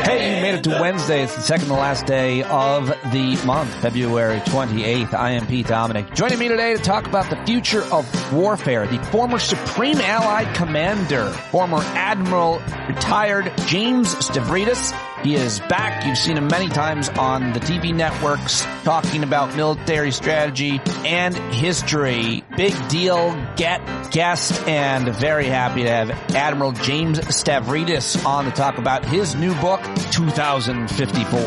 Hey, you made it to Wednesday. It's the second to last day of the month, February 28th. I am Pete Dominic. Joining me today to talk about the future of warfare, the former Supreme Allied Commander, former Admiral retired James Stavridis. He is back. You've seen him many times on the TV networks talking about military strategy and history. Big deal, guest, and very happy to have Admiral James Stavridis on to talk about his new book, 2054.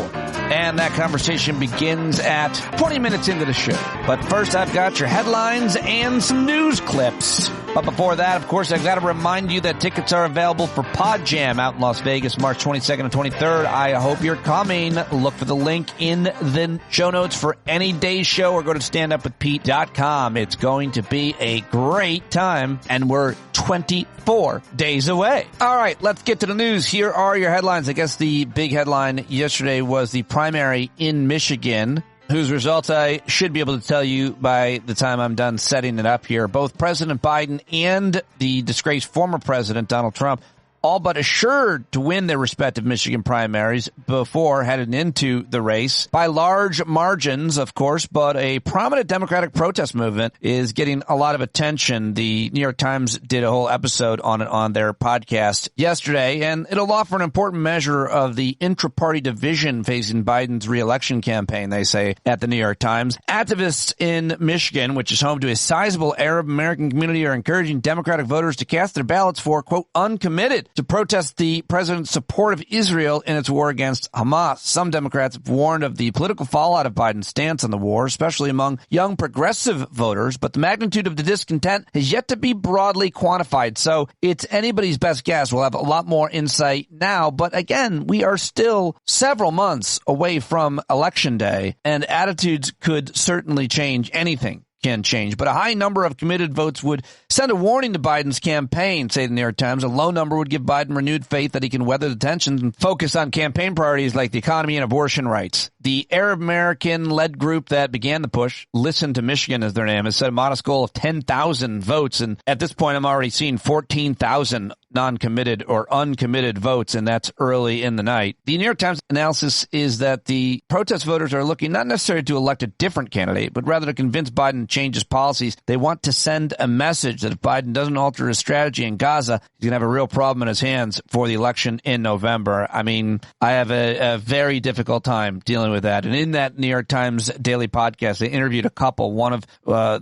And that conversation begins at 20 minutes into the show. But first, I've got your headlines and some news clips. But before that, of course, I've got to remind you that tickets are available for PodJam out in Las Vegas, March 22nd and 23rd. I hope you're coming. Look for the link in the show notes for any day's show or go to standupwithpete.com. It's going to be a great time, and we're 24 days away. All right, let's get to the news. Here are your headlines. I guess the big headline yesterday was the primary in Michigan, whose results I should be able to tell you by the time I'm done setting it up here. Both President Biden and the disgraced former president, Donald Trump, all but assured to win their respective Michigan primaries before heading into the race by large margins, of course, but a prominent Democratic protest movement is getting a lot of attention. The New York Times did a whole episode on it on their podcast yesterday, and it'll offer an important measure of the intra-party division facing Biden's re-election campaign, they say at the New York Times. Activists in Michigan, which is home to a sizable Arab American community, are encouraging Democratic voters to cast their ballots for, quote, uncommitted, to protest the president's support of Israel in its war against Hamas. Some Democrats have warned of the political fallout of Biden's stance on the war, especially among young progressive voters, but the magnitude of the discontent has yet to be broadly quantified. So it's anybody's best guess. We'll have a lot more insight now, but again, we are still several months away from Election Day, and attitudes could certainly change. Anything can change, but a high number of committed votes would send a warning to Biden's campaign, say the New York Times. A low number would give Biden renewed faith that he can weather the tensions and focus on campaign priorities like the economy and abortion rights. The Arab American-led group that began the push, Listen to Michigan is their name, has set a modest goal of 10,000 votes, and at this point I'm already seeing 14,000 non-committed or uncommitted votes, and that's early in the night. The New York Times analysis is that the protest voters are looking not necessarily to elect a different candidate, but rather to convince Biden to change his policies. They want to send a message that if Biden doesn't alter his strategy in Gaza, he's going to have a real problem in his hands for the election in November. I mean, I have a very difficult time dealing with that. And in that New York Times daily podcast, they interviewed a couple. One of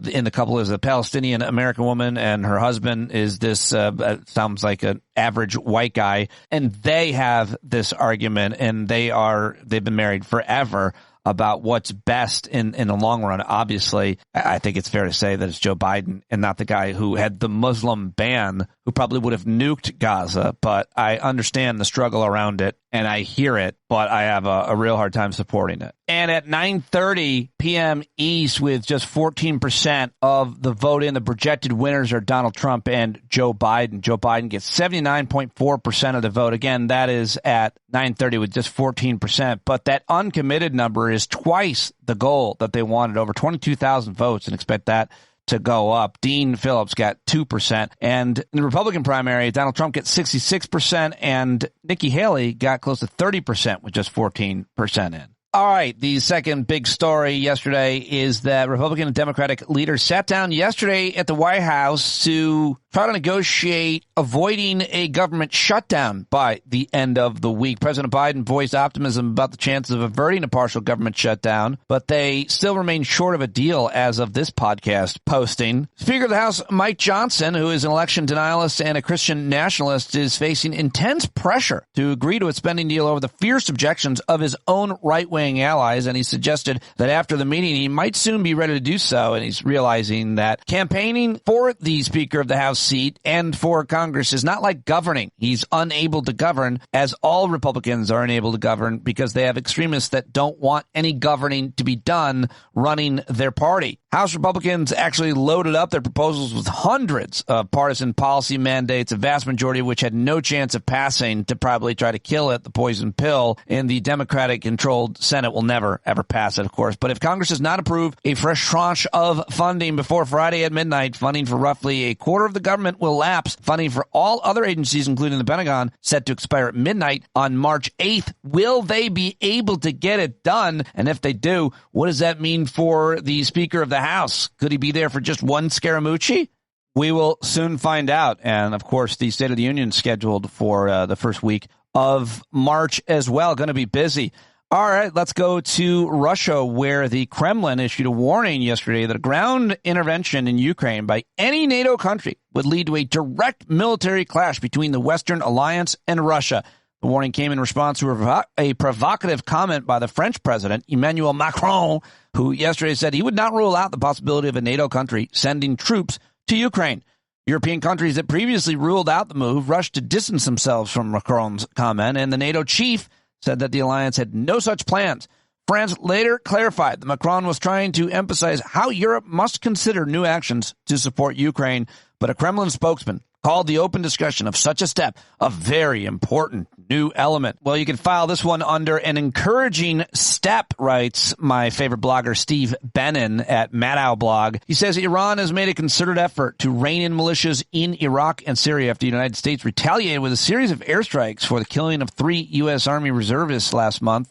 in the couple is a Palestinian American woman, and her husband is this sounds like an average white guy, and they have this argument, and they've been married forever, about what's best in the long run. Obviously, I think it's fair to say that it's Joe Biden and not the guy who had the Muslim ban, who probably would have nuked Gaza. But I understand the struggle around it, and I hear it, but I have a real hard time supporting it. And at 9:30 p.m. East, with just 14% of the vote in, the projected winners are Donald Trump and Joe Biden. Joe Biden gets 79.4% of the vote. Again, that is at 9:30 with just 14%. But that uncommitted number is twice the goal that they wanted, over 22,000 votes, and expect that to go up. Dean Phillips got 2%. And in the Republican primary, Donald Trump gets 66%, and Nikki Haley got close to 30% with just 14% in. All right, the second big story yesterday is that Republican and Democratic leaders sat down yesterday at the White House to try to negotiate avoiding a government shutdown by the end of the week. President Biden voiced optimism about the chances of averting a partial government shutdown, but they still remain short of a deal as of this podcast posting. Speaker of the House Mike Johnson, who is an election denialist and a Christian nationalist, is facing intense pressure to agree to a spending deal over the fierce objections of his own right-wing allies, and he suggested that after the meeting he might soon be ready to do so, and he's realizing that campaigning for the Speaker of the House seat and for Congress is not like governing. He's unable to govern, as all Republicans are unable to govern, because they have extremists that don't want any governing to be done running their party. House Republicans actually loaded up their proposals with hundreds of partisan policy mandates, a vast majority of which had no chance of passing, to probably try to kill it, the poison pill. And the Democratic-controlled Senate will never, ever pass it, of course. But if Congress does not approve a fresh tranche of funding before Friday at midnight, funding for roughly a quarter of the government will lapse. Funding for all other agencies, including the Pentagon, set to expire at midnight on March 8th. Will they be able to get it done? And if they do, what does that mean for the Speaker of the House? Could he be there for just one Scaramucci? We will soon find out. And, of course, the State of the Union scheduled for the first week of March as well. Going to be busy. All right, let's go to Russia, where the Kremlin issued a warning yesterday that a ground intervention in Ukraine by any NATO country would lead to a direct military clash between the Western Alliance and Russia. The warning came in response to a provocative comment by the French president, Emmanuel Macron, who yesterday said he would not rule out the possibility of a NATO country sending troops to Ukraine. European countries that previously ruled out the move rushed to distance themselves from Macron's comment, and the NATO chief said that the alliance had no such plans. France later clarified that Macron was trying to emphasize how Europe must consider new actions to support Ukraine, but a Kremlin spokesman called the open discussion of such a step a very important new element. Well, you can file this one under an encouraging step, writes my favorite blogger, Steve Bannon at Maddow blog. He says Iran has made a concerted effort to rein in militias in Iraq and Syria after the United States retaliated with a series of airstrikes for the killing of 3 U.S. Army reservists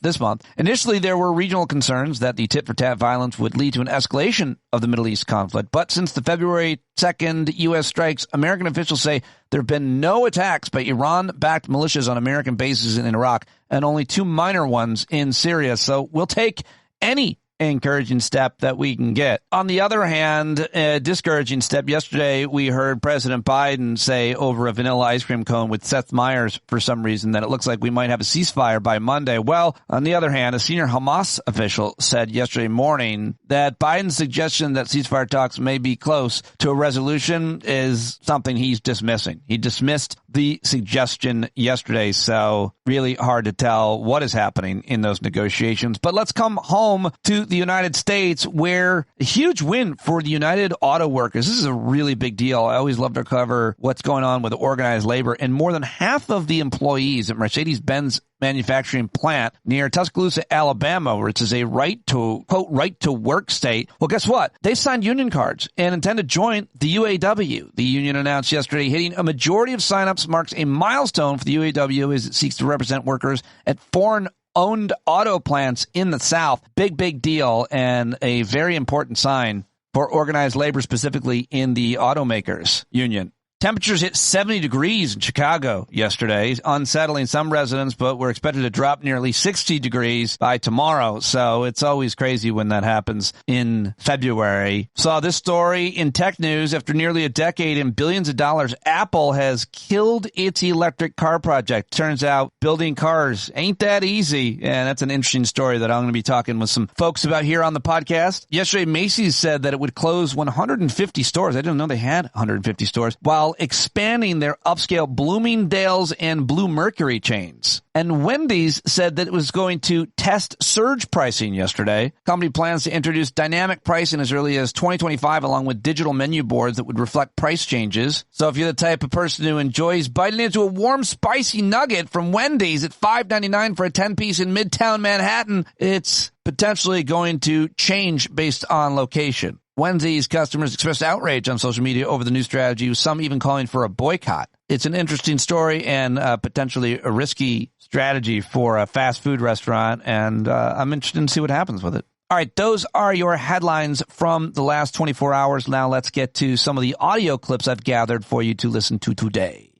this month. Initially, there were regional concerns that the tit-for-tat violence would lead to an escalation of the Middle East conflict. But since the February 2nd U.S. strikes, American officials say there have been no attacks by Iran-backed militias on American bases in Iraq and only 2 minor ones in Syria. So we'll take any encouraging step that we can get. On the other hand, a discouraging step. Yesterday, we heard President Biden say over a vanilla ice cream cone with Seth Meyers for some reason that it looks like we might have a ceasefire by Monday. Well, on the other hand, a senior Hamas official said yesterday morning that Biden's suggestion that ceasefire talks may be close to a resolution is something he's dismissing. He dismissed the suggestion yesterday, so really hard to tell what is happening in those negotiations. But let's come home to the United States, where a huge win for the United Auto Workers. This is a really big deal. I always love to cover what's going on with organized labor. And more than half of the employees at Mercedes-Benz manufacturing plant near Tuscaloosa, Alabama, which is a quote, right to work state. Well, guess what? They signed union cards and intend to join the UAW. The union announced yesterday hitting a majority of signups marks a milestone for the UAW as it seeks to represent workers at foreign-owned auto plants in the South. Big deal, and a very important sign for organized labor, specifically in the automakers union. Temperatures hit 70 degrees in Chicago yesterday, unsettling some residents, but we're expected to drop nearly 60 degrees by tomorrow. So it's always crazy when that happens in February. Saw this story in tech news. After nearly a decade and billions of dollars, Apple has killed its electric car project. Turns out building cars ain't that easy. And that's an interesting story that I'm going to be talking with some folks about here on the podcast. Yesterday, Macy's said that it would close 150 stores. I didn't know they had 150 stores, while expanding their upscale Bloomingdale's and Blue Mercury chains. And Wendy's said that it was going to test surge pricing yesterday. Company plans to introduce dynamic pricing as early as 2025, along with digital menu boards that would reflect price changes. So if you're the type of person who enjoys biting into a warm, spicy nugget from Wendy's at $5.99 for a 10-piece in Midtown Manhattan, it's potentially going to change based on location. Wendy's customers expressed outrage on social media over the new strategy, with some even calling for a boycott. It's an interesting story and potentially a risky strategy for a fast food restaurant, and I'm interested to see what happens with it. All right, those are your headlines from the last 24 hours. Now let's get to some of the audio clips I've gathered for you to listen to today.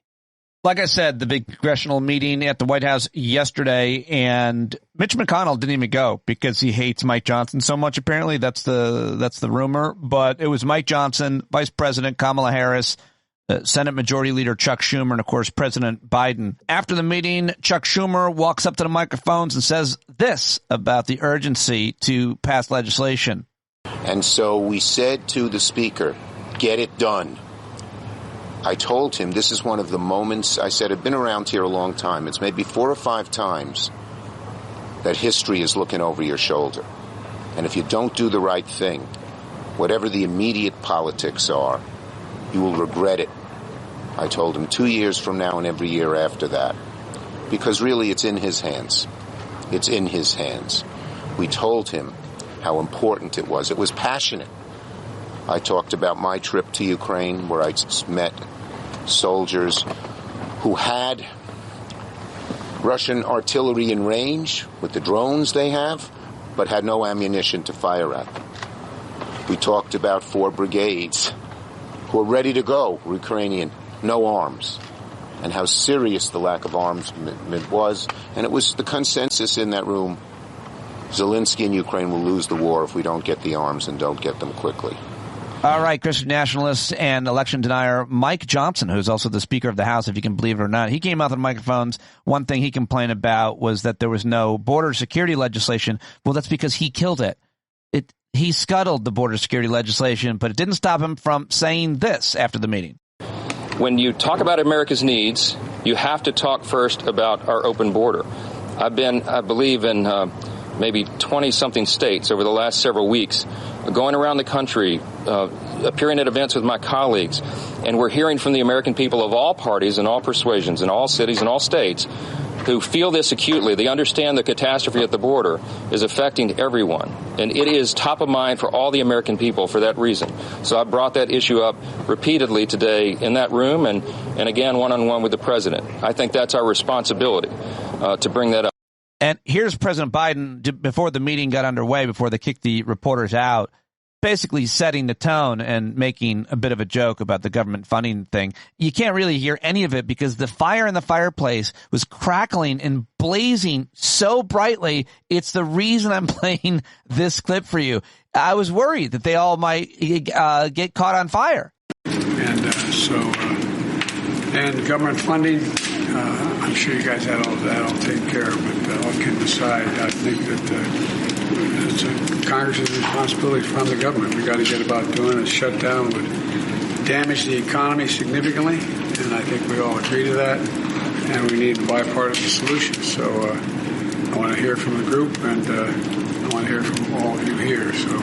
Like I said, the big congressional meeting at the White House yesterday, and Mitch McConnell didn't even go because he hates Mike Johnson so much. Apparently, that's the rumor. But it was Mike Johnson, Vice President Kamala Harris, Senate Majority Leader Chuck Schumer, and, of course, President Biden. After the meeting, Chuck Schumer walks up to the microphones and says this about the urgency to pass legislation. And so we said to the Speaker, get it done. I told him this is one of the moments, I said, I've been around here a long time. It's maybe 4 or 5 times that history is looking over your shoulder. And if you don't do the right thing, whatever the immediate politics are, you will regret it. I told him 2 years from now and every year after that. Because really, it's in his hands. It's in his hands. We told him how important it was. It was passionate. I talked about my trip to Ukraine, where I met soldiers who had Russian artillery in range with the drones they have, but had no ammunition to fire at them. We talked about 4 brigades who are ready to go, Ukrainian, no arms, and how serious the lack of armament was. And it was the consensus in that room: Zelensky and Ukraine will lose the war if we don't get the arms and don't get them quickly. All right, Christian nationalist and election denier Mike Johnson, who's also the Speaker of the House, if you can believe it or not, he came out on microphones. One thing he complained about was that there was no border security legislation. Well, that's because he killed it. He scuttled the border security legislation, but it didn't stop him from saying this after the meeting. When you talk about America's needs, you have to talk first about our open border. I've been, I believe, in maybe 20-something states over the last several weeks, going around the country, appearing at events with my colleagues, and we're hearing from the American people of all parties and all persuasions in all cities and all states who feel this acutely. They understand the catastrophe at the border is affecting everyone, and it is top of mind for all the American people for that reason. So I brought that issue up repeatedly today in that room and again one-on-one with the president. I think that's our responsibility to bring that up. And here's President Biden, before the meeting got underway, before they kicked the reporters out, basically setting the tone and making a bit of a joke about the government funding thing. You can't really hear any of it because the fire in the fireplace was crackling and blazing so brightly. It's the reason I'm playing this clip for you. I was worried that they all might get caught on fire. And government funding, I'm sure you guys had all that all taken care of, but all kidding aside, I think that it's Congress's responsibility to fund the government. We got to get about doing it. Shutdown would damage the economy significantly, and I think we all agree to that, and we need a bipartisan solution. So I want to hear from the group, and I want to hear from all of you here. So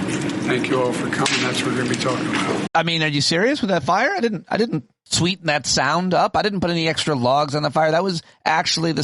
thank you all for coming. That's what we're going to be talking about. I mean, are you serious with that fire? I didn't sweeten that sound up. I didn't put any extra logs on the fire. That was actually the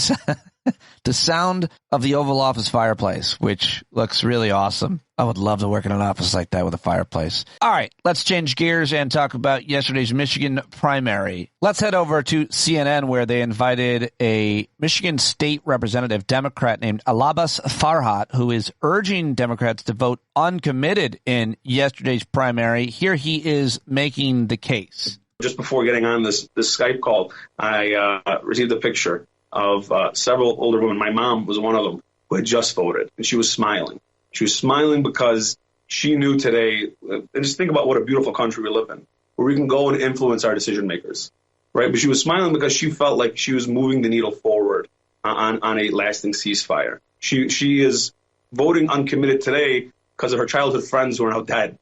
sound of the Oval Office fireplace, which looks really awesome. I would love to work in an office like that with a fireplace. All right, let's change gears and talk about yesterday's Michigan primary. Let's head over to CNN, where they invited a Michigan state representative, Democrat named Alabas Farhat, who is urging Democrats to vote uncommitted in yesterday's primary. Here he is making the case. Just before getting on this Skype call, I received a picture of several older women. My mom was one of them who had just voted, and she was smiling. She was smiling because she knew today, and just think about what a beautiful country we live in, where we can go and influence our decision makers, right? But she was smiling because she felt like she was moving the needle forward on a lasting ceasefire. She is voting uncommitted today because of her childhood friends who are now dead.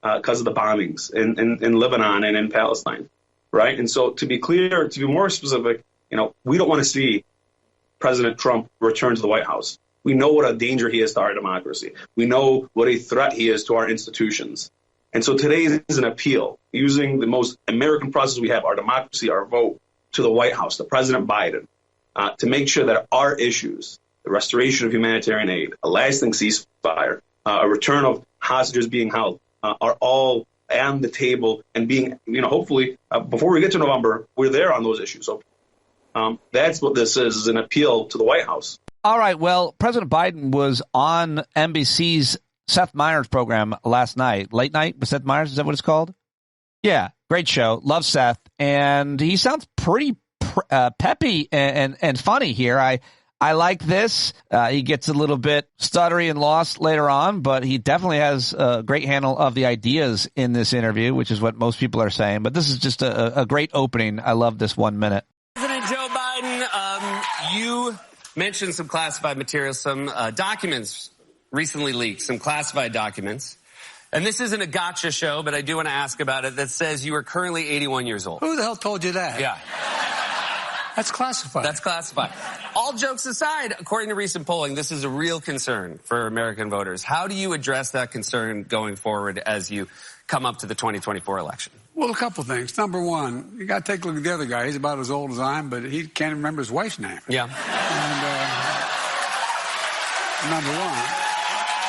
Because of the bombings in Lebanon and in Palestine, right? And so to be clear, to be more specific, we don't want to see President Trump return to the White House. We know what a danger he is to our democracy. We know what a threat he is to our institutions. And so today is an appeal using the most American process we have, our democracy, our vote, to the White House, to President Biden, to make sure that our issues, the restoration of humanitarian aid, a lasting ceasefire, a return of hostages being held, are all on the table and being, hopefully, before we get to November, we're there on those issues. So that's what this is an appeal to the White House. All right. Well, President Biden was on NBC's Seth Meyers program last night. Late Night with Seth Meyers, is that what it's called? Yeah, great show. Love Seth. And he sounds pretty peppy and funny here. I like this. He gets a little bit stuttery and lost later on, but he definitely has a great handle of the ideas in this interview, which is what most people are saying. But this is just a great opening. I love this 1 minute. President Joe Biden, you mentioned some classified materials, some documents recently leaked, some classified documents. And this isn't a gotcha show, but I do want to ask about it, that says you are currently 81 years old. Who the hell told you that? Yeah. That's classified. That's classified. All jokes aside, according to recent polling, this is a real concern for American voters. How do you address that concern going forward as you come up to the 2024 election? Well, a couple things. Number one, you got to take a look at the other guy. He's about as old as I am, but he can't remember his wife's name. Yeah. And number one.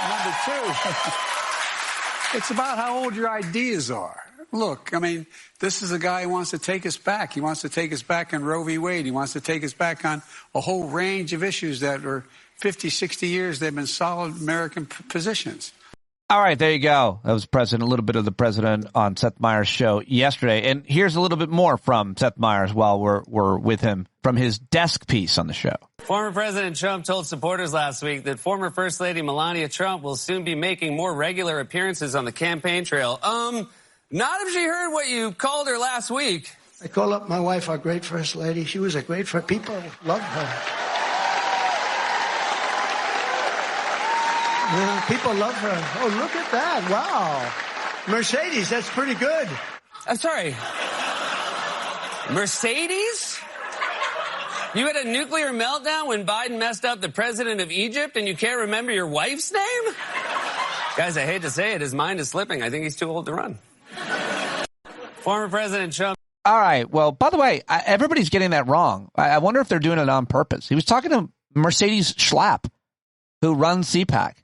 Number two, it's about how old your ideas are. Look, I mean, this is a guy who wants to take us back. He wants to take us back on Roe v. Wade. He wants to take us back on a whole range of issues that are 50, 60 years. They've been solid American positions. All right, there you go. That was a little bit of the president on Seth Meyers' show yesterday. And here's a little bit more from Seth Meyers while we're with him from his desk piece on the show. Former President Trump told supporters last week that former First Lady Melania Trump will soon be making more regular appearances on the campaign trail. Not if she heard what you called her last week. I call up my wife, our great First Lady. She was a great friend. People loved her. Yeah, people love her. Oh, look at that. Wow. Mercedes, that's pretty good. I'm sorry. Mercedes? You had a nuclear meltdown when Biden messed up the president of Egypt and you can't remember your wife's name? Guys, I hate to say it, his mind is slipping. I think he's too old to run. Former President Trump. All right. Well, by the way, everybody's getting that wrong. I wonder if they're doing it on purpose. He was talking to Mercedes Schlapp, who runs CPAC.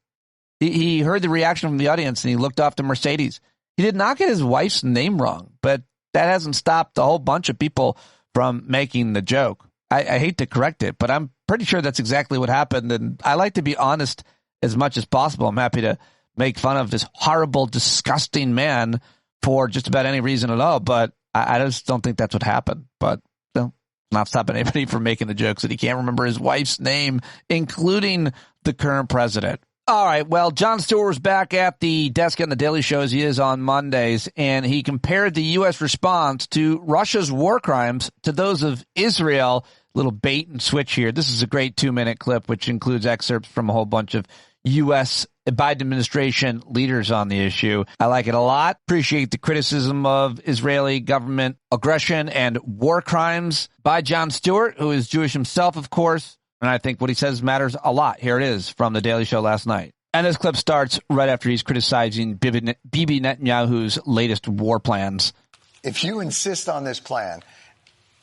He heard the reaction from the audience and he looked off to Mercedes. He did not get his wife's name wrong, but that hasn't stopped a whole bunch of people from making the joke. I hate to correct it, but I'm pretty sure that's exactly what happened. And I like to be honest as much as possible. I'm happy to make fun of this horrible, disgusting man for just about any reason at all. But I just don't think that's what happened. But not stopping anybody from making the jokes that he can't remember his wife's name, including the current president. All right. Well, Jon Stewart was back at the desk on the Daily Show as he is on Mondays, and he compared the U.S. response to Russia's war crimes to those of Israel. Little bait and switch here. This is a great 2-minute clip, which includes excerpts from a whole bunch of U.S. Biden administration leaders on the issue. I like it a lot. Appreciate the criticism of Israeli government aggression and war crimes by Jon Stewart, who is Jewish himself, of course. And I think what he says matters a lot. Here it is from the Daily Show last night. And this clip starts right after he's criticizing Bibi Netanyahu's latest war plans. If you insist on this plan,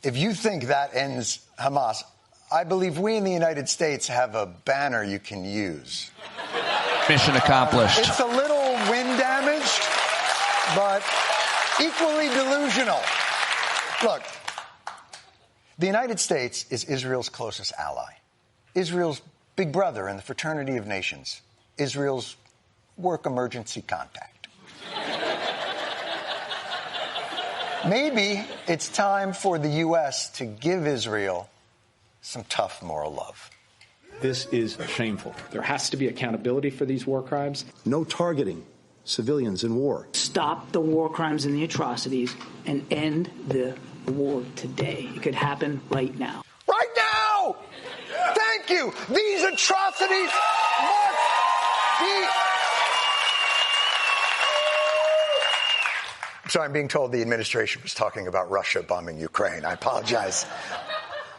if you think that ends Hamas, I believe we in the United States have a banner you can use. Mission accomplished. It's a little wind damaged, but equally delusional. Look, the United States is Israel's closest ally. Israel's big brother in the fraternity of nations. Israel's work emergency contact. Maybe it's time for the U.S. to give Israel some tough moral love. This is shameful. There has to be accountability for these war crimes. No targeting civilians in war. Stop the war crimes and the atrocities and end the war today. It could happen right now. Right now! Thank you! These atrocities must be... Sorry, I'm being told the administration was talking about Russia bombing Ukraine. I apologize.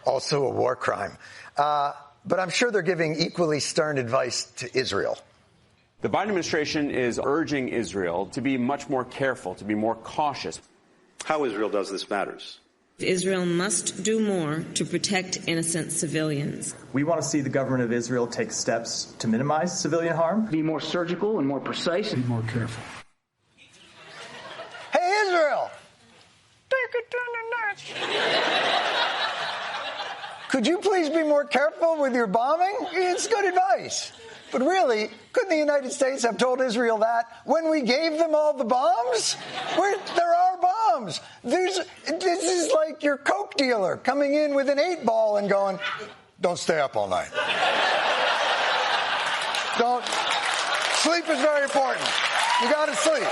Also a war crime. But I'm sure they're giving equally stern advice to Israel. The Biden administration is urging Israel to be much more careful, to be more cautious. How Israel does this matters. Israel must do more to protect innocent civilians. We want to see the government of Israel take steps to minimize civilian harm. Be more surgical and more precise. Be more careful. Hey, Israel! Take it to the notch. Could you please be more careful with your bombing? It's good advice. But really, couldn't the United States have told Israel that when we gave them all the bombs? There are bombs. This is like your Coke dealer coming in with an 8-ball and going, don't stay up all night. Don't. Sleep is very important. You got to sleep.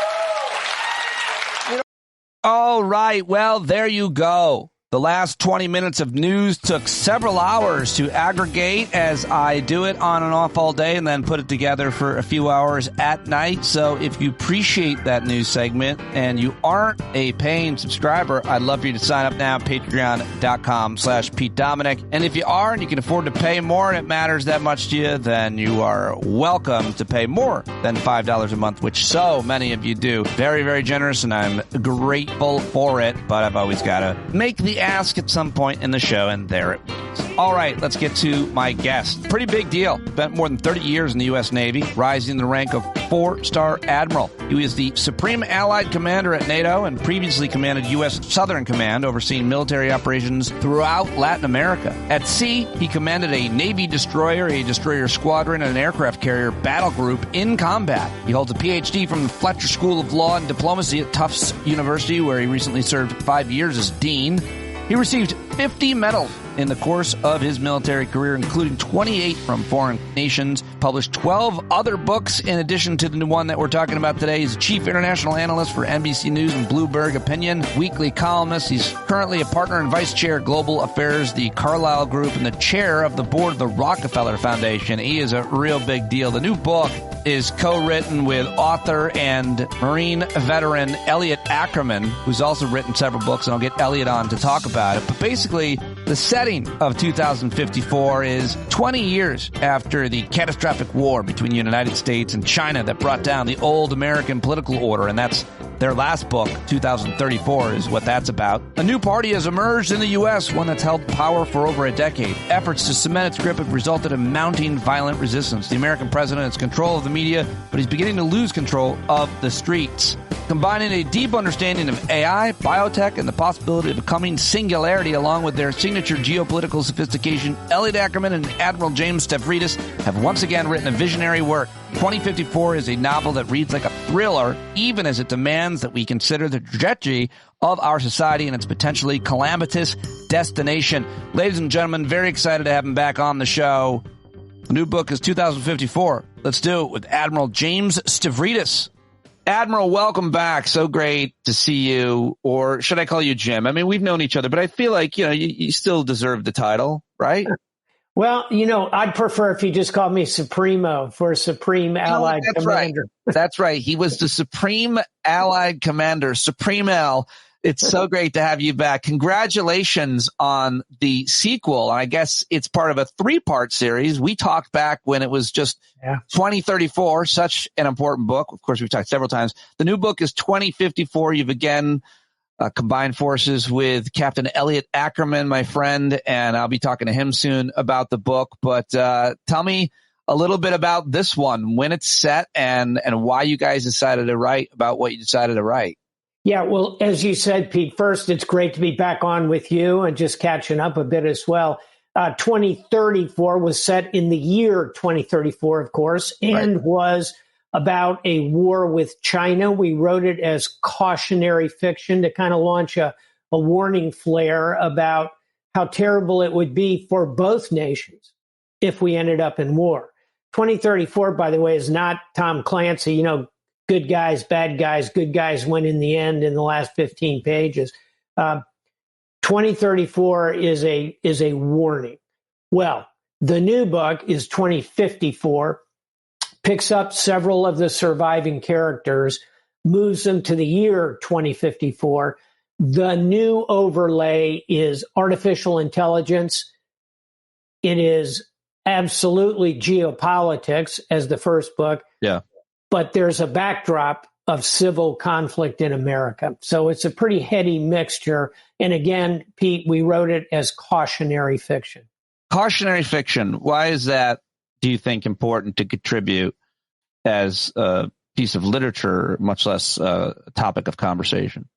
All right. Well, there you go. The last 20 minutes of news took several hours to aggregate as I do it on and off all day and then put it together for a few hours at night. So if you appreciate that news segment and you aren't a paying subscriber, I'd love for you to sign up now at patreon.com/Pete Dominic. And if you are and you can afford to pay more and it matters that much to you, then you are welcome to pay more than $5 a month, which so many of you do. Very, very generous, and I'm grateful for it. But I've always got to make the ask at some point in the show, and there it was. All right, let's get to my guest. Pretty big deal. Spent more than 30 years in the U.S. Navy, rising the rank of 4-star admiral. He was the Supreme Allied Commander at NATO and previously commanded U.S. Southern Command, overseeing military operations throughout Latin America. At sea, he commanded a Navy destroyer, a destroyer squadron, and an aircraft carrier battle group in combat. He holds a Ph.D. from the Fletcher School of Law and Diplomacy at Tufts University, where he recently served 5 years as dean. He received 50 medals in the course of his military career, including 28 from foreign nations, published 12 other books in addition to the one that we're talking about today. He's a chief international analyst for NBC News and Bloomberg Opinion, weekly columnist. He's currently a partner and vice chair of global affairs, the Carlyle Group, and the chair of the board of the Rockefeller Foundation. He is a real big deal. The new book is co-written with author and Marine veteran Elliot Ackerman, who's also written several books, and I'll get Elliot on to talk about it. But basically, the setting of 2054 is 20 years after the catastrophic war between the United States and China that brought down the old American political order, and that's their last book, 2034, is what that's about. A new party has emerged in the U.S., one that's held power for over a decade. Efforts to cement its grip have resulted in mounting violent resistance. The American president has control of the media, but he's beginning to lose control of the streets. Combining a deep understanding of AI, biotech, and the possibility of becoming singularity along with their signature geopolitical sophistication, Elliot Ackerman and Admiral James Stavridis have once again written a visionary work. 2054 is a novel that reads like a thriller, even as it demands that we consider the trajectory of our society and its potentially calamitous destination. Ladies and gentlemen, very excited to have him back on the show. The new book is 2054. Let's do it with Admiral James Stavridis. Admiral, welcome back. So great to see you. Or should I call you Jim? I mean, we've known each other, but I feel like, you still deserve the title, right? Well, I'd prefer if you just called me Supremo for Supreme Allied Commander. Right. That's right. He was the Supreme Allied Commander, Supreme L. It's so great to have you back. Congratulations on the sequel. I guess it's part of a 3-part series. We talked back when it was just 2034, such an important book. Of course, we've talked several times. The new book is 2054. You've again combined forces with Captain Elliot Ackerman, my friend, and I'll be talking to him soon about the book. But tell me a little bit about this one, when it's set, and why you guys decided to write about what you decided to write. Yeah, well, as you said, Pete, first, it's great to be back on with you and just catching up a bit as well. 2034 was set in the year 2034, of course, and was about a war with China. We wrote it as cautionary fiction to kind of launch a warning flare about how terrible it would be for both nations if we ended up in war. 2034, by the way, is not Tom Clancy, good guys, bad guys, good guys win in the end in the last 15 pages. 2034 is a warning. Well, the new book is 2054, picks up several of the surviving characters, moves them to the year 2054. The new overlay is artificial intelligence. It is absolutely geopolitics, as the first book. Yeah. But there's a backdrop of civil conflict in America. So it's a pretty heady mixture. And again, Pete, we wrote it as cautionary fiction. Cautionary fiction. Why is that, do you think, important to contribute as a piece of literature, much less a topic of conversation?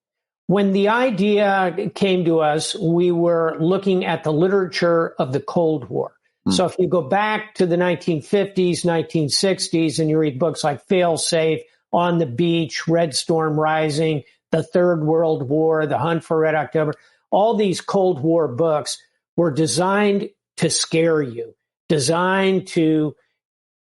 When the idea came to us, we were looking at the literature of the Cold War. So if you go back to the 1950s, 1960s, and you read books like Failsafe, On the Beach, Red Storm Rising, The Third World War, The Hunt for Red October, all these Cold War books were designed to scare you, designed to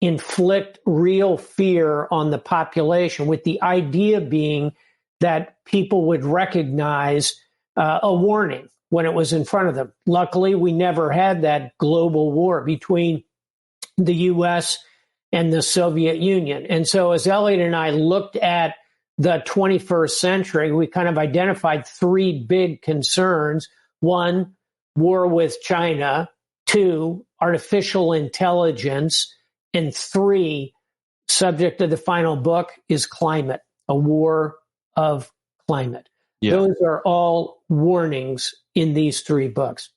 inflict real fear on the population, with the idea being that people would recognize a warning, when it was in front of them. Luckily, we never had that global war between the U.S. and the Soviet Union. And so as Elliot and I looked at the 21st century, we kind of identified three big concerns. One, war with China. Two, artificial intelligence. And three, subject of the final book, is climate, a war of climate. Yeah. Those are all warnings in these three books.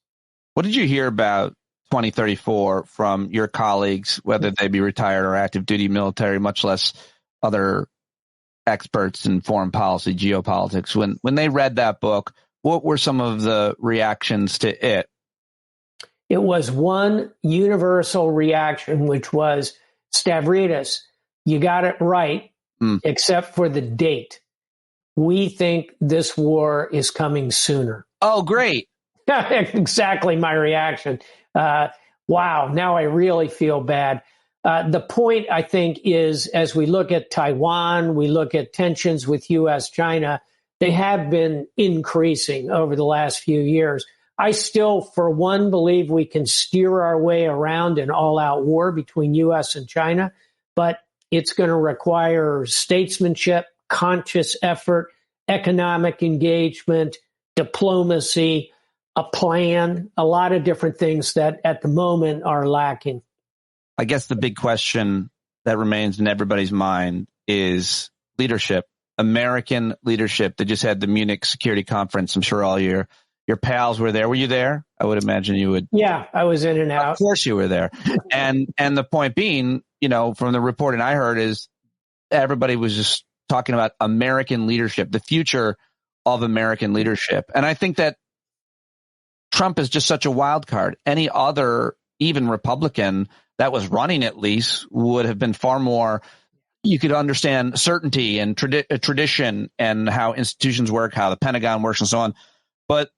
What did you hear about 2034 from your colleagues, whether they be retired or active duty military, much less other experts in foreign policy, geopolitics? When they read that book, what were some of the reactions to it? It was one universal reaction, which was, Stavridis, you got it right, except for the date. We think this war is coming sooner. Oh, great. Exactly my reaction. Wow, now I really feel bad. The point, I think, is as we look at Taiwan, we look at tensions with U.S., China, they have been increasing over the last few years. I still, for one, believe we can steer our way around an all-out war between U.S. and China, but it's going to require statesmanship, conscious effort, economic engagement, diplomacy, a plan, a lot of different things that at the moment are lacking. I guess the big question that remains in everybody's mind is leadership, American leadership. They just had the Munich Security Conference. I'm sure all your pals were there. Were you there? I would imagine you would. Yeah, I was in and out. Of course you were there. And the point being, from the reporting I heard is everybody was just talking about American leadership, the future of American leadership. And I think that Trump is just such a wild card. Any other, even Republican that was running at least, would have been far more, you could understand certainty and tradition and how institutions work, how the Pentagon works and so on. But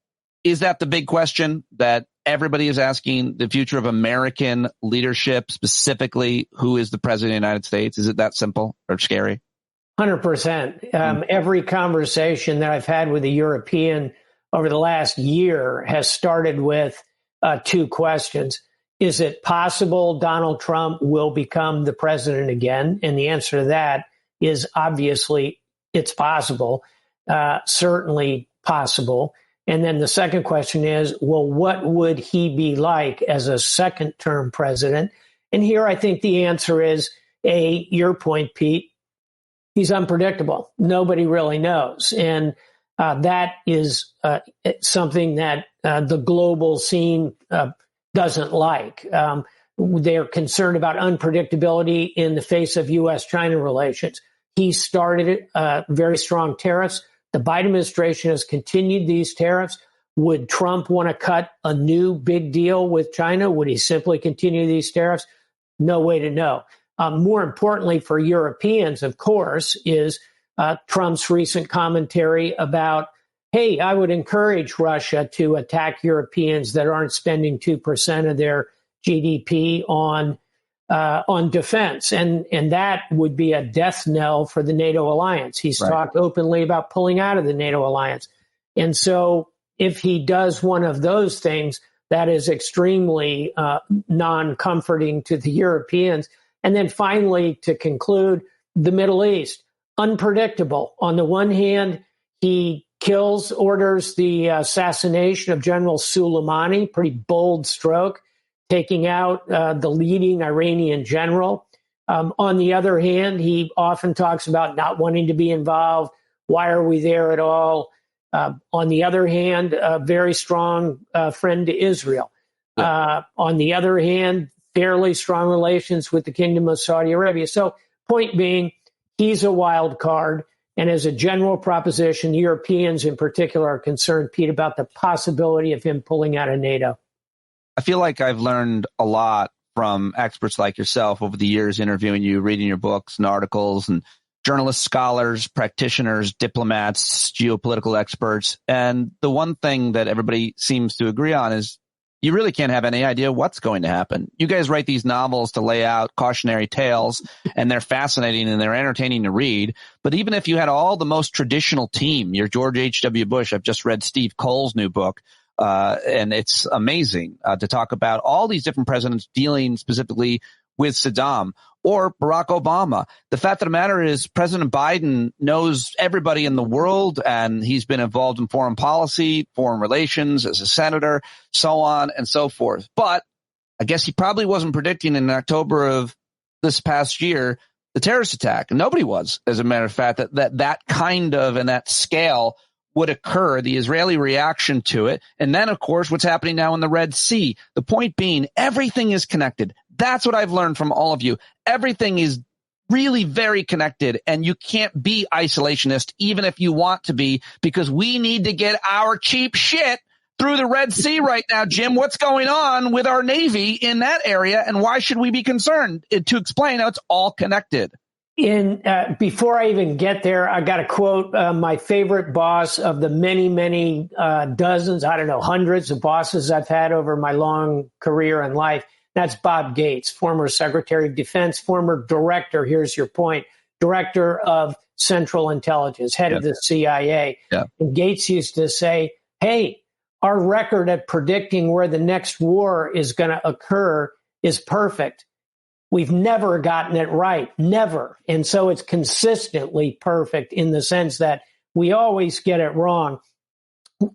is that the big question that everybody is asking, the future of American leadership, specifically who is the president of the United States? Is it that simple or scary? 100%. Every conversation that I've had with a European over the last year has started with two questions. Is it possible Donald Trump will become the president again? And the answer to that is obviously it's possible, certainly possible. And then the second question is, well, what would he be like as a second-term president? And here I think the answer is, your point, Pete, he's unpredictable. Nobody really knows. And that is something that the global scene doesn't like. They're concerned about unpredictability in the face of U.S.-China relations. He started very strong tariffs. The Biden administration has continued these tariffs. Would Trump want to cut a new big deal with China? Would he simply continue these tariffs? No way to know. More importantly for Europeans, of course, is Trump's recent commentary about, hey, I would encourage Russia to attack Europeans that aren't spending 2% of their GDP on defense. And that would be a death knell for the NATO Alliance. He's talked openly about pulling out of the NATO Alliance. And so if he does one of those things, that is extremely non-comforting to the Europeans. And then finally, to conclude, the Middle East, unpredictable. On the one hand, he orders the assassination of General Soleimani, pretty bold stroke, taking out the leading Iranian general. On the other hand, he often talks about not wanting to be involved. Why are we there at all? On the other hand, a very strong friend to Israel. On the other hand, fairly strong relations with the Kingdom of Saudi Arabia. So point being, he's a wild card. And as a general proposition, Europeans in particular are concerned, Pete, about the possibility of him pulling out of NATO. I feel like I've learned a lot from experts like yourself over the years, interviewing you, reading your books and articles, and journalists, scholars, practitioners, diplomats, geopolitical experts. And the one thing that everybody seems to agree on is you really can't have any idea what's going to happen. You guys write these novels to lay out cautionary tales, and they're fascinating and they're entertaining to read. But even if you had all the most traditional team, your George H.W. Bush, I've just read Steve Cole's new book, And it's amazing to talk about all these different presidents dealing specifically with Saddam or Barack Obama. The fact of the matter is President Biden knows everybody in the world, and he's been involved in foreign policy, foreign relations as a senator, so on and so forth. But I guess he probably wasn't predicting in October of this past year the terrorist attack. Nobody was, as a matter of fact, that kind of and that scale would occur, the Israeli reaction to it. And then, of course, what's happening now in the Red Sea. The point being, everything is connected. That's what I've learned from all of you. Everything is really very connected, and you can't be isolationist even if you want to be, because we need to get our cheap shit through the Red Sea right now. Jim, what's going on with our Navy in that area, and why should we be concerned? To explain how it's all connected. Before I even get there, I got to quote my favorite boss of the many, many dozens, I don't know, hundreds of bosses I've had over my long career in life. That's Bob Gates, former Secretary of Defense, former director, here's your point, director of Central Intelligence, head of the CIA. Yeah. And Gates used to say, hey, our record at predicting where the next war is going to occur is perfect. We've never gotten it right, never. And so it's consistently perfect in the sense that we always get it wrong.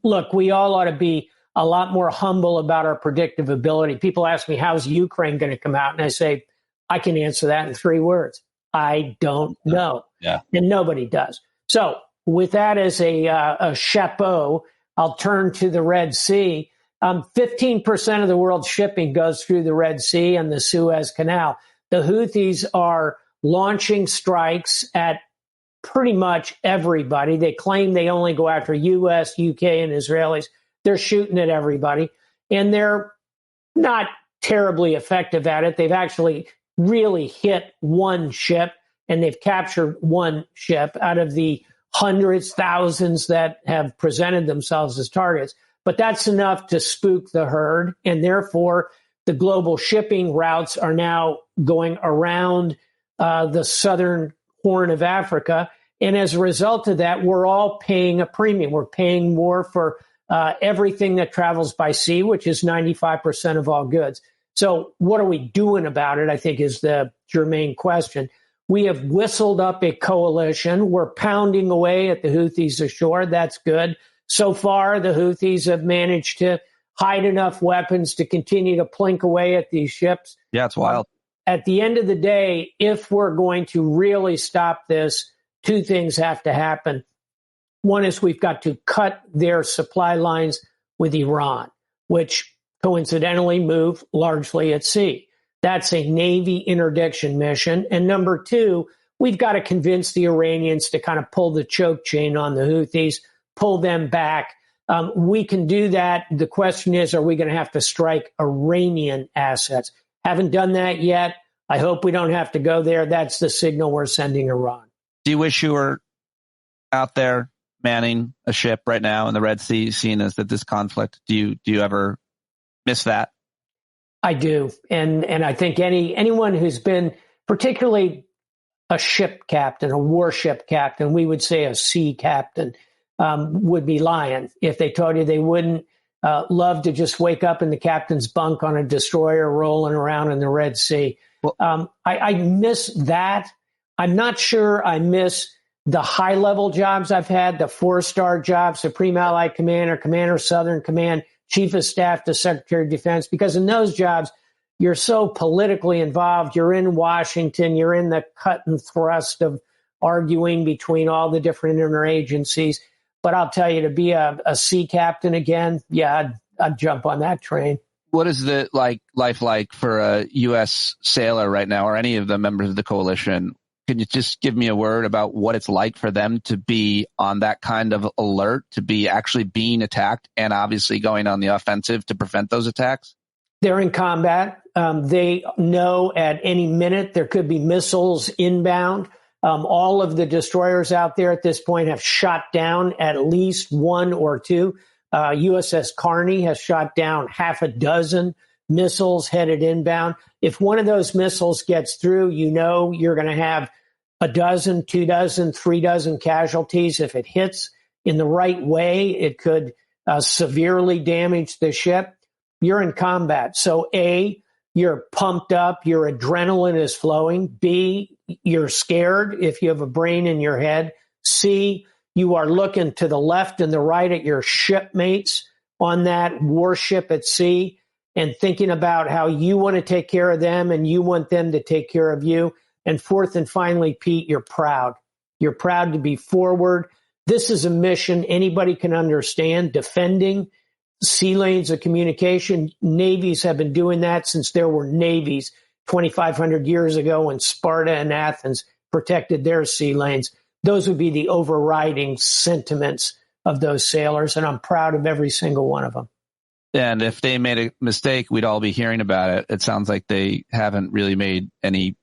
Look, we all ought to be a lot more humble about our predictive ability. People ask me, how's Ukraine going to come out? And I say, I can answer that in 3 words. I don't know. Yeah. And nobody does. So with that as a chapeau, I'll turn to the Red Sea. 15% of the world's shipping goes through the Red Sea and the Suez Canal. The Houthis are launching strikes at pretty much everybody. They claim they only go after U.S., U.K., and Israelis. They're shooting at everybody, and they're not terribly effective at it. They've actually really hit one ship, and they've captured one ship out of the hundreds, thousands that have presented themselves as targets. But that's enough to spook the herd, and therefore the global shipping routes are now going around the southern Horn of Africa. And as a result of that, we're all paying a premium. We're paying more for everything that travels by sea, which is 95% of all goods. So what are we doing about it, I think, is the germane question. We have whistled up a coalition. We're pounding away at the Houthis ashore. That's good. So far, the Houthis have managed to hide enough weapons to continue to plink away at these ships. Yeah, it's wild. At the end of the day, if we're going to really stop this, 2 things have to happen. One is we've got to cut their supply lines with Iran, which coincidentally move largely at sea. That's a Navy interdiction mission. And number 2, we've got to convince the Iranians to kind of pull the choke chain on the Houthis, pull them back. We can do that. The question is, are we going to have to strike Iranian assets? Haven't done that yet. I hope we don't have to go there. That's the signal we're sending Iran. Do you wish you were out there manning a ship right now in the Red Sea, seeing as that this conflict? Do you ever miss that? I do. And I think anyone who's been particularly a ship captain, a warship captain, we would say a sea captain, would be lying if they told you they wouldn't love to just wake up in the captain's bunk on a destroyer rolling around in the Red Sea. Well, I miss that. I'm not sure I miss the high-level jobs I've had, the 4-star jobs, Supreme Allied Commander, Commander Southern Command, Chief of Staff to Secretary of Defense, because in those jobs, you're so politically involved. You're in Washington. You're in the cut and thrust of arguing between all the different interagencies. But I'll tell you, to be a sea captain again, yeah, I'd jump on that train. What is the life like for a U.S. sailor right now, or any of the members of the coalition? Can you just give me a word about what it's like for them to be on that kind of alert, to be actually being attacked and obviously going on the offensive to prevent those attacks? They're in combat. They know at any minute there could be missiles inbound. All of the destroyers out there at this point have shot down at least 1 or 2. USS Carney has shot down 6 missiles headed inbound. If one of those missiles gets through, you know you're going to have 12, 24, 3 casualties. If it hits in the right way, it could severely damage the ship, you're in combat. So A, you're pumped up, your adrenaline is flowing. B, you're scared if you have a brain in your head. C, you are looking to the left and the right at your shipmates on that warship at sea and thinking about how you want to take care of them and you want them to take care of you. And fourth and finally, Pete, you're proud. You're proud to be forward. This is a mission anybody can understand, defending sea lanes of communication. Navies have been doing that since there were navies 2,500 years ago when Sparta and Athens protected their sea lanes. Those would be the overriding sentiments of those sailors, and I'm proud of every single one of them. And if they made a mistake, we'd all be hearing about it. It sounds like they haven't really made any.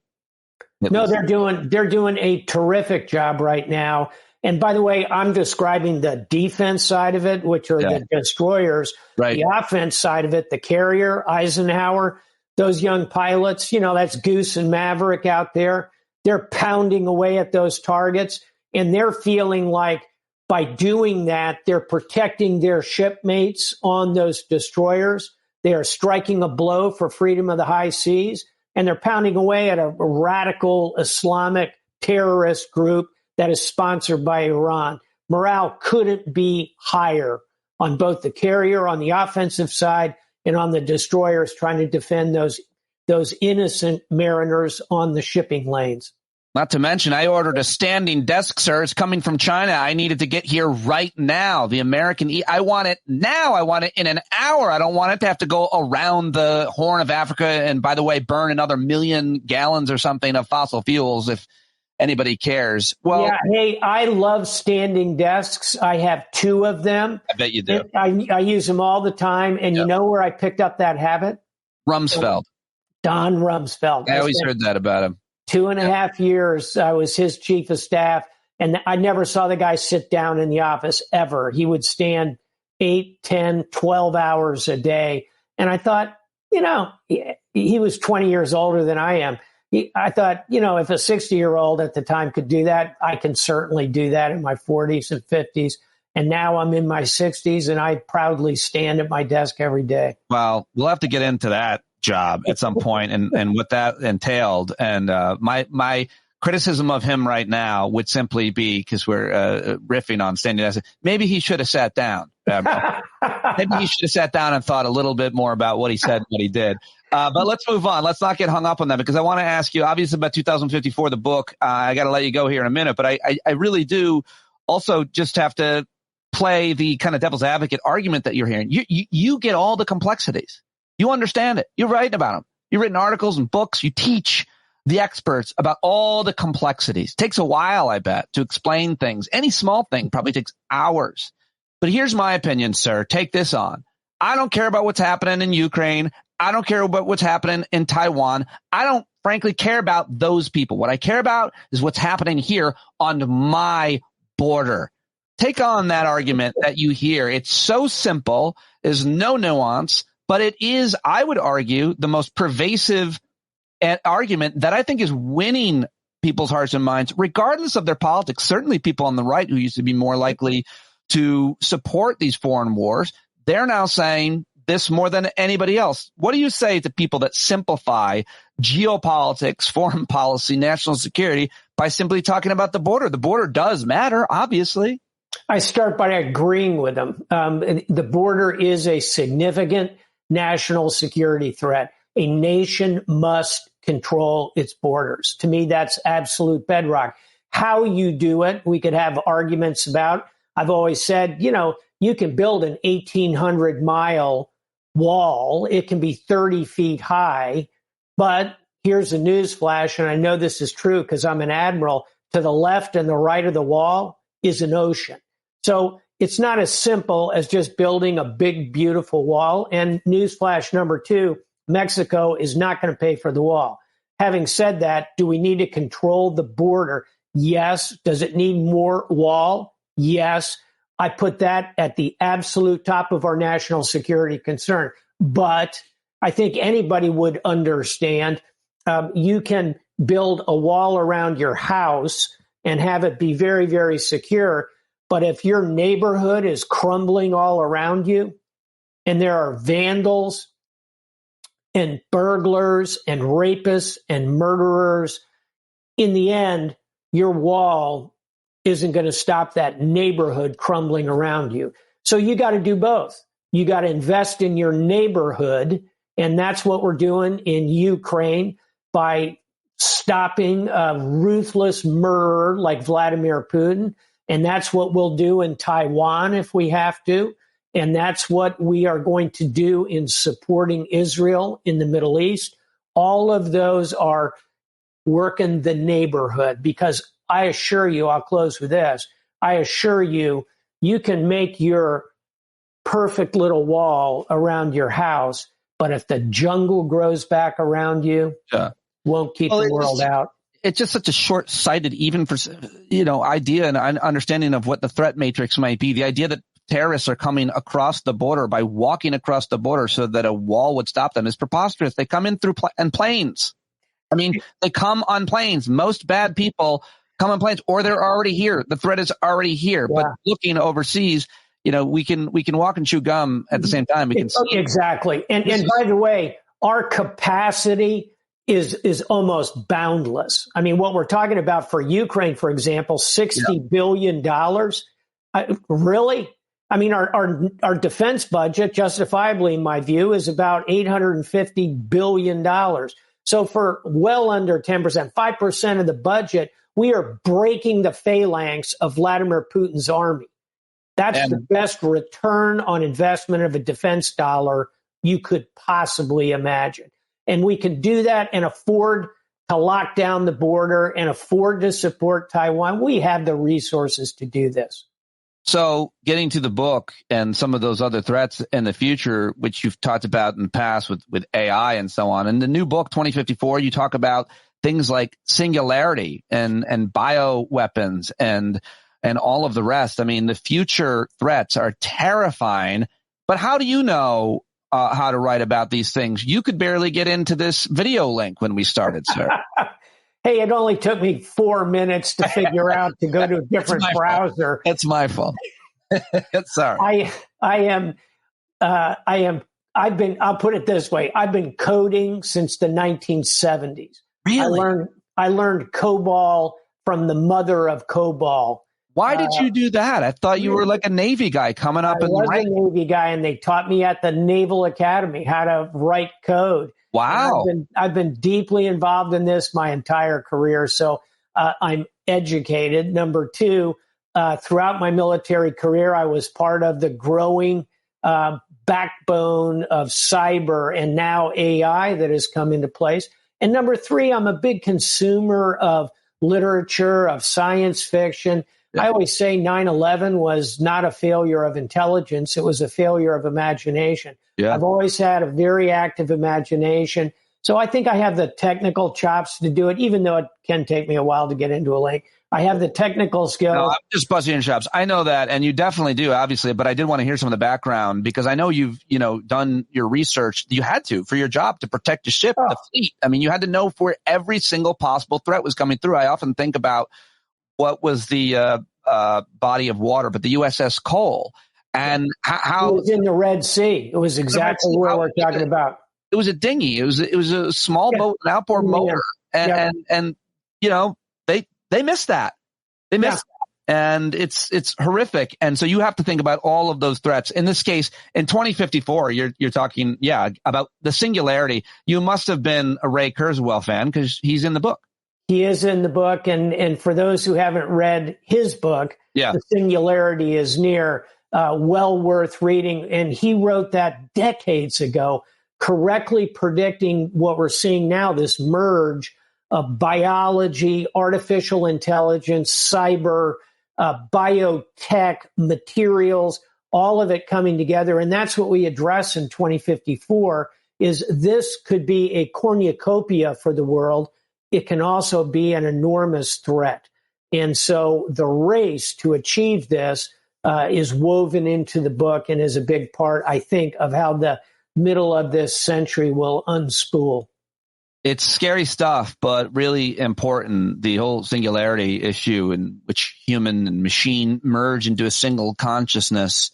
No, they're doing a terrific job right now. And by the way, I'm describing the defense side of it, which are the destroyers. Right. The offense side of it, the carrier, Eisenhower, those young pilots, that's Goose and Maverick out there. They're pounding away at those targets, and they're feeling like by doing that, they're protecting their shipmates on those destroyers. They are striking a blow for freedom of the high seas, and they're pounding away at a radical Islamic terrorist group that is sponsored by Iran. Morale couldn't be higher on both the carrier, on the offensive side, and on the destroyers trying to defend those innocent mariners on the shipping lanes. Not to mention, I ordered a standing desk, sir. It's coming from China. I need it to get here right now. The American, I want it now. I want it in an hour. I don't want it to have to go around the Horn of Africa and, by the way, burn another 1 million gallons or something of fossil fuels if anybody cares. Well, yeah, hey, I love standing desks. I have 2 of them. I bet you do. I use them all the time. And you know where I picked up that habit? Rumsfeld. Don Rumsfeld. I always heard that about him. 2.5 years, I was his chief of staff, and I never saw the guy sit down in the office ever. He would stand 8, 10, 12 hours a day. And I thought, he was 20 years older than I am. I thought, if a 60-year-old at the time could do that, I can certainly do that in my 40s and 50s. And now I'm in my 60s, and I proudly stand at my desk every day. Well, we'll have to get into that job at some point and what that entailed. And my criticism of him right now would simply be, because we're riffing on standing desk, maybe he should have sat down. Maybe he should have sat down and thought a little bit more about what he said and what he did. But let's move on. Let's not get hung up on that, because I want to ask you, obviously, about 2054, the book. I got to let you go here in a minute, but I really do also just have to play the kind of devil's advocate argument that you're hearing. You get all the complexities. You understand it. You're writing about them. You've written articles and books. You teach the experts about all the complexities. It takes a while, I bet, to explain things. Any small thing probably takes hours. But here's my opinion, sir. Take this on. I don't care about what's happening in Ukraine. I don't care about what's happening in Taiwan. I don't, frankly, care about those people. What I care about is what's happening here on my border. Take on that argument that you hear. It's so simple. There's no nuance. But it is, I would argue, the most pervasive argument that I think is winning people's hearts and minds, regardless of their politics. Certainly people on the right who used to be more likely to support these foreign wars, they're now saying this more than anybody else. What do you say to people that simplify geopolitics, foreign policy, national security by simply talking about the border? The border does matter, obviously. I start by agreeing with them. The border is a significant national security threat. A nation must control its borders. To me, that's absolute bedrock. How you do it, we could have arguments about. I've always said, you can build an 1,800-mile wall. It can be 30 feet high. But here's a news flash, and I know this is true because I'm an admiral. To the left and the right of the wall is an ocean. So it's not as simple as just building a big, beautiful wall. And newsflash number 2, Mexico is not going to pay for the wall. Having said that, do we need to control the border? Yes. Does it need more wall? Yes. I put that at the absolute top of our national security concern. But I think anybody would understand you can build a wall around your house and have it be very, very secure. But if your neighborhood is crumbling all around you and there are vandals and burglars and rapists and murderers, in the end, your wall isn't going to stop that neighborhood crumbling around you. So you got to do both. You got to invest in your neighborhood, and that's what we're doing in Ukraine by stopping a ruthless murderer like Vladimir Putin. And that's what we'll do in Taiwan if we have to. And that's what we are going to do in supporting Israel in the Middle East. All of those are working the neighborhood, because I assure you, I'll close with this. I assure you, you can make your perfect little wall around your house, but if the jungle grows back around you, won't keep the world out. It's just such a short-sighted, even for, idea and understanding of what the threat matrix might be. The idea that terrorists are coming across the border by walking across the border so that a wall would stop them is preposterous. They come in through planes. I mean, they come on planes. Most bad people come on planes, or they're already here. The threat is already here. Yeah. But looking overseas, we can walk and chew gum at the same time. We can exactly. And by the way, our capacity is almost boundless. I mean, what we're talking about for Ukraine, for example, $60 billion. Really? I mean, our defense budget, justifiably in my view, is about $850 billion. So for well under 10%, 5% of the budget, we are breaking the phalanx of Vladimir Putin's army. That's the best return on investment of a defense dollar you could possibly imagine. And we can do that and afford to lock down the border and afford to support Taiwan. We have the resources to do this. So getting to the book and some of those other threats in the future, which you've talked about in the past with AI and so on. In the new book, 2054, you talk about things like singularity and bioweapons and all of the rest. I mean, the future threats are terrifying, but how do you know how to write about these things? You could barely get into this video link when we started, sir. Hey, it only took me 4 minutes to figure out to go to a different browser. It's my fault. Sorry. I'll put it this way. I've been coding since the 1970s. Really? I learned COBOL from the mother of COBOL. Why did you do that? I thought you were like a Navy guy coming up. I was a Navy guy, and they taught me at the Naval Academy how to write code. Wow. I've been deeply involved in this my entire career, so I'm educated. Number two, throughout my military career, I was part of the growing backbone of cyber and now AI that has come into place. And number three, I'm a big consumer of literature, of science fiction. I always say 9/11 was not a failure of intelligence. It was a failure of imagination. Yeah. I've always had a very active imagination. So I think I have the technical chops to do it, even though it can take me a while to get into a link. I have the technical skills. No, I'm just busting your chops. I know that, and you definitely do, obviously, but I did want to hear some of the background because I know you've, done your research. You had to for your job to protect the ship, the fleet. I mean, you had to know where every single possible threat was coming through. I often think about what was the body of water, but the USS Cole, and how it was in the Red Sea. It was exactly where we're talking about. It was a dinghy. It was a small boat, an outboard motor, and they missed that. They missed that. And it's horrific. And so you have to think about all of those threats. In this case, in 2054, you're talking, about the singularity. You must have been a Ray Kurzweil fan because he's in the book. He is in the book. And for those who haven't read his book, The Singularity is Near, well worth reading. And he wrote that decades ago, correctly predicting what we're seeing now, this merge of biology, artificial intelligence, cyber, biotech, materials, all of it coming together. And that's what we address in 2054 is this could be a cornucopia for the world. It can also be an enormous threat. And so the race to achieve this is woven into the book and is a big part, I think, of how the middle of this century will unspool. It's scary stuff, but really important. The whole singularity issue in which human and machine merge into a single consciousness.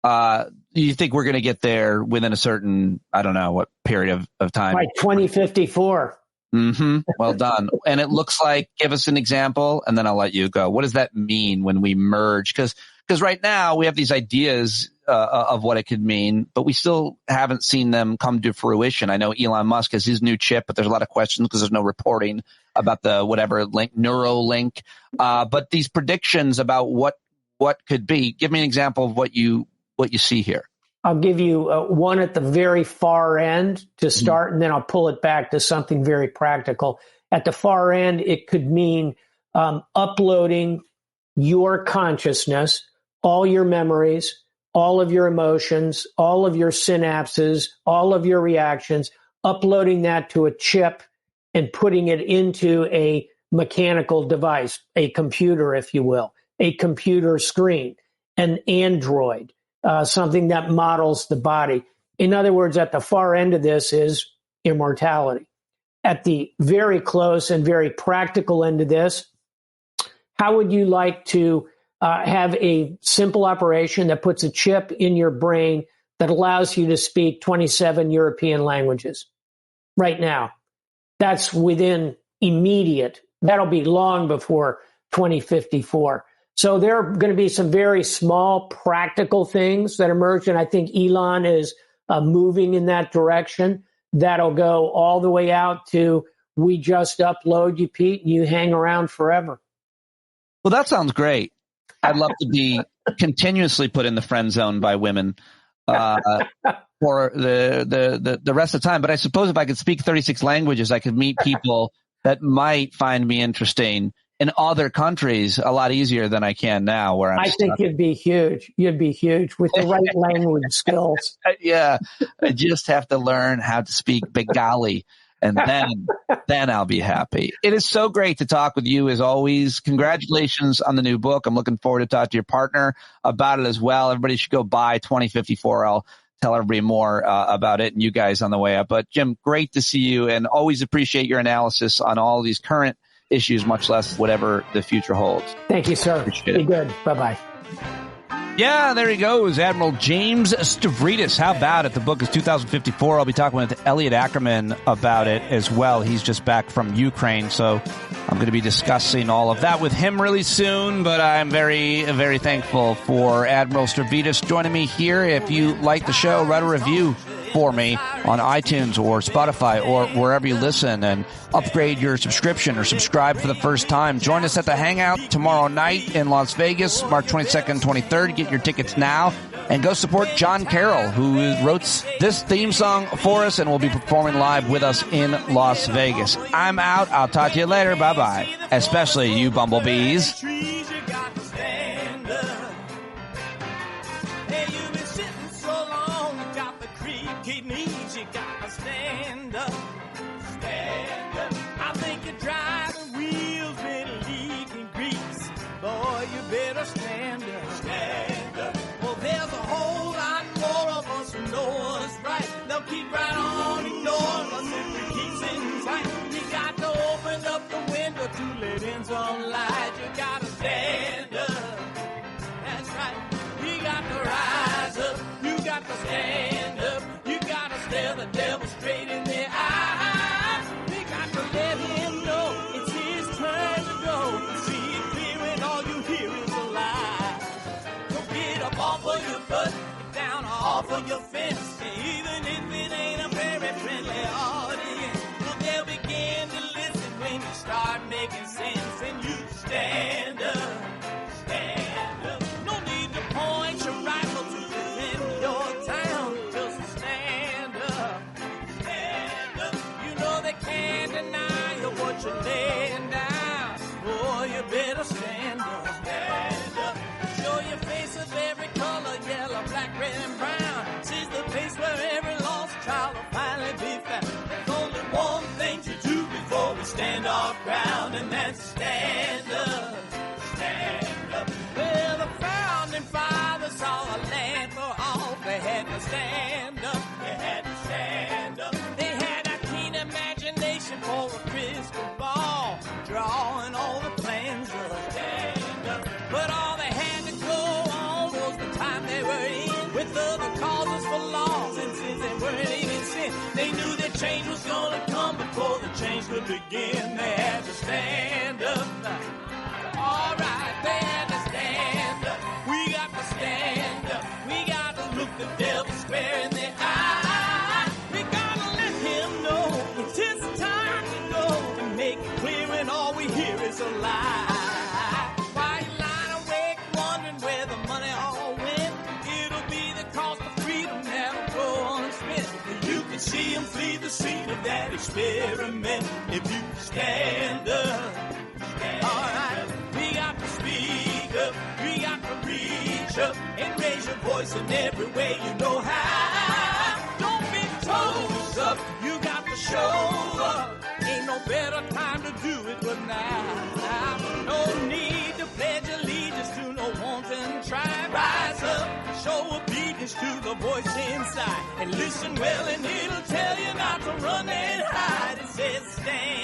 You think we're going to get there within a certain, I don't know what period of time? By 2054. Mm-hmm. Well done. And it looks like, give us an example, and then I'll let you go. What does that mean when we merge? Because right now we have these ideas of what it could mean, but we still haven't seen them come to fruition. I know Elon Musk has his new chip, but there's a lot of questions because there's no reporting about the whatever link, Neuralink. But these predictions about what could be, give me an example of what you see here. I'll give you one at the very far end to start, and then I'll pull it back to something very practical. At the far end, it could mean uploading your consciousness, all your memories, all of your emotions, all of your synapses, all of your reactions, uploading that to a chip and putting it into a mechanical device, a computer, if you will, a computer screen, an android. Something that models the body. In other words, at the far end of this is immortality. At the very close and very practical end of this, how would you like to have a simple operation that puts a chip in your brain that allows you to speak 27 European languages right now? That's within immediate. That'll be long before 2054. So there are going to be some very small practical things that emerge, and I think Elon is moving in that direction. That'll go all the way out to we just upload you, Pete, and you hang around forever. Well, that sounds great. I'd love to be continuously put in the friend zone by women for the rest of the time. But I suppose if I could speak 36 languages, I could meet people that might find me interesting in other countries a lot easier than I can now. Where I think you'd be huge. You'd be huge with the right language skills. Yeah, I just have to learn how to speak Bengali, and then I'll be happy. It is so great to talk with you as always. Congratulations on the new book. I'm looking forward to talk to your partner about it as well. Everybody should go buy 2054. I'll tell everybody more about it and you guys on the way up. But Jim, great to see you, and always appreciate your analysis on all these current issues, much less whatever the future holds. Thank you, sir. Be good. Bye-bye. Yeah, there he goes, Admiral James Stavridis. How about it? The book is 2054. I'll be talking with Elliot Ackerman about it as well. He's just back from Ukraine, so I'm going to be discussing all of that with him really soon, but I'm very, very thankful for Admiral Stavridis joining me here. If you like the show, write a review for me on iTunes or Spotify or wherever you listen, and upgrade your subscription or subscribe for the first time. Join us at the Hangout tomorrow night in Las Vegas, March 22nd, 23rd. Get your tickets now and go support John Carroll, who wrote this theme song for us and will be performing live with us in Las Vegas. I'm out. I'll talk to you later. Bye-bye. Especially you bumblebees. Keep right on ignoring us if we keep sitting tight. You got to open up the window to let in some light. You got to stand up. That's right. You got to rise up. You got to stand up. You got to stare the devil straight in the eye. We got to let him know it's his turn to go. See it clear when all you hear is a lie. So get up off of your butt, get down off of your fence. Even if it ain't a very friendly audience, well, they'll begin to listen when you start making sense. And you stand up, stand up. No need to point your rifle to defend your town. Just stand up, stand up. You know they can't deny you what you're laying down. Boy, you better stand up, stand up. Show your face of every color, yellow, black, red, and brown. She's the place where every lost child will finally be found. There's only one thing to do before we stand our ground, and that's stand up, stand up. Well, the founding fathers saw a land for all. They had to stand up, they had to stand up. They had a keen imagination change was gonna come before the change could begin. They had to stand up. All right, they had to stand up. We got to stand up. We got to look the devil square in the eye. We gotta let him know it's his time to go and make it clear, and all we hear is a lie. Why you lying awake wondering where the money all went? It'll be the cost of freedom that'll go unspent. You can see him flee the scene of that experiment if you stand up. All right, we got to speak up. We got to reach up and raise your voice in every way you know how. Don't be toes up. You got to show up. Ain't no better time to do it but now. No need to pledge allegiance to no wanton tribe. Rise up, show obedience to the voice inside, and listen well, and it'll tell you not to run and hide. It says stand.